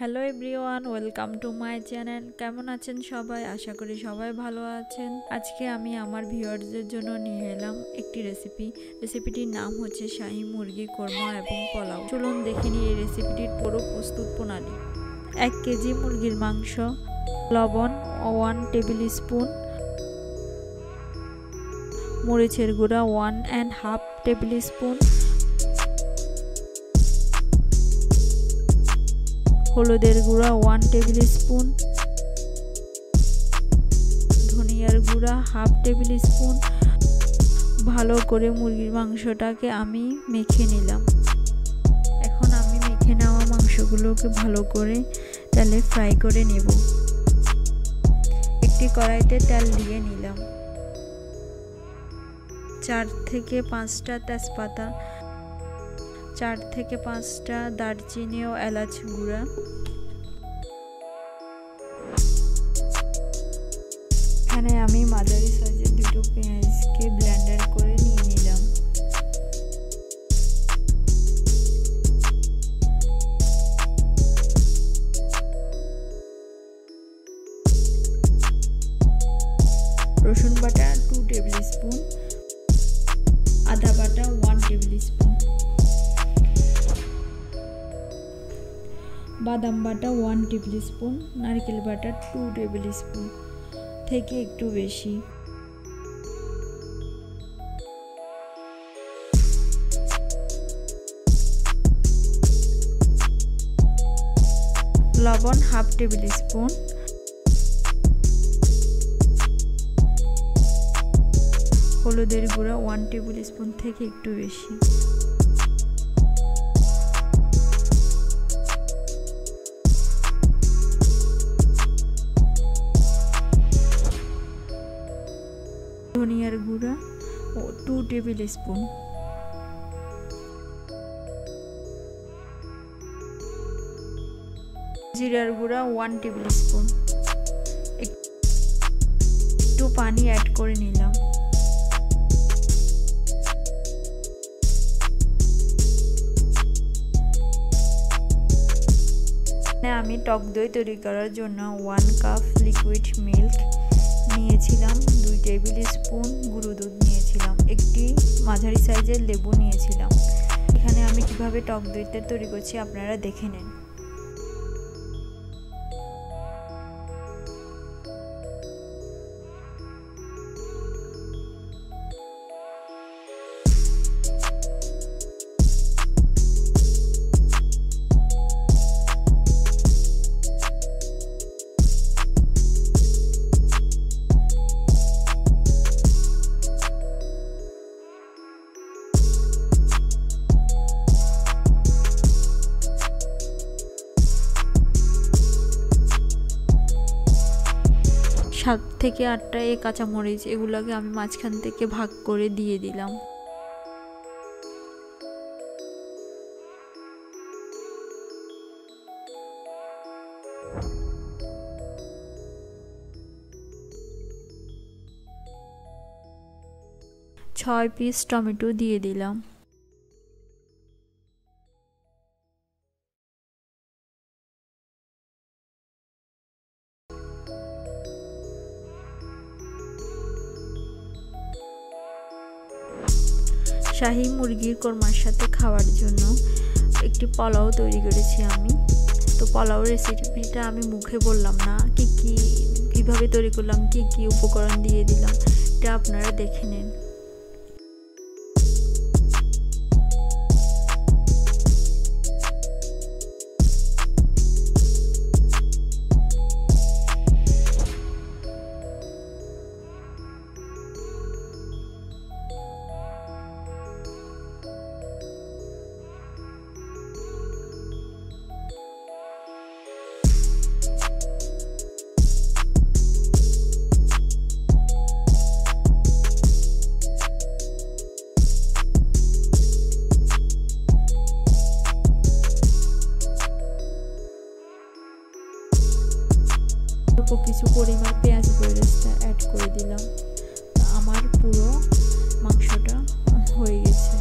Hello everyone, welcome to my channel. কেমন আছেন সবাই? আশা করি সবাই ভালো আছেন। আজকে আমি আমার ভিউয়ার্সদের জন্য নিয়ে এলাম একটি রেসিপিটির নাম হচ্ছে শাহী মুরগি কোরমা এবং পোলাও। চলুন দেখে নিই এই রেসিপিটির পুরো প্রস্তুত প্রণালী। 1 কেজি মুরগির মাংস, লবণ 1 টেবিল স্পুন, মরিচের গুঁড়া 1.5 টেবিল স্পুন, হলুদের গুঁড়া 1 টেবিল স্পুন, ধনিয়ার গুঁড়া 1/2 টেবিল স্পুন। ভালো করে মুরগির মাংসটাকে আমি মেখে নিলাম। এখন আমি মেখে নেওয়া মাংসগুলোকে ভালো করে তেলে ফ্রাই করে নেব। একটি কড়াইতে তেল দিয়ে নিলাম। 4 থেকে 5টা তেজপাতা, 4 থেকে 5টা দারচিনি ও এলাচ গুঁড়া, এখানে আমি মাঝারি সাইজের দুটো পেঁয়াজকে ব্লেন্ডার করে নিয়ে নিলাম। রসুন বাটা 2 টেবিল স্পুন, আদা বাটা 1 টেবিল স্পুন, বাদাম বাটা 1 টেবিল স্পুন, নারকেল বাটা 2 টেবিল স্পুন থেকে একটু বেশি, লবণ 1/2 টেবিল স্পুন, হলুদের গুঁড়া 1 টেবিল স্পুন থেকে একটু বেশি, ধনিয়ার গুঁড়া 2 টেবিল স্পুন, জিরার গুঁড়া 1 টেবিল স্পুন। একটু পানি অ্যাড করে নিলাম। আমি টক দই তৈরি করার জন্য 1 কাপ লিকুইড মিল্ক নিয়েছিলাম, 2 টেবিল স্পুন গুঁড়ো দুধ নিয়েছিলাম, একটি মাঝারি সাইজের লেবু নিয়েছিলাম। এখানে আমি কিভাবে টক দইটা তৈরি করছি আপনারা দেখে নেন। সাত থেকে 8টা এই কাঁচামরিচ, এগুলোকে আমি মাঝখান থেকে ভাগ করে দিয়ে দিলাম। ছয় পিস টমেটো দিয়ে দিলাম। শাহী মুরগির কোরমার সাথে খাওয়ার জন্য একটি পোলাও তৈরি করেছি আমি। তো পোলাও রেসিপিটা আমি মুখে বললাম না, কিভাবে তৈরি করলাম, কি উপকরণ দিয়ে দিলাম, এটা আপনারা দেখে নিন। কিছু পরিমাণ পেঁয়াজ বেরেস্তা অ্যাড করে দিলাম। আমার পুরো মাংসটা হয়ে গেছে।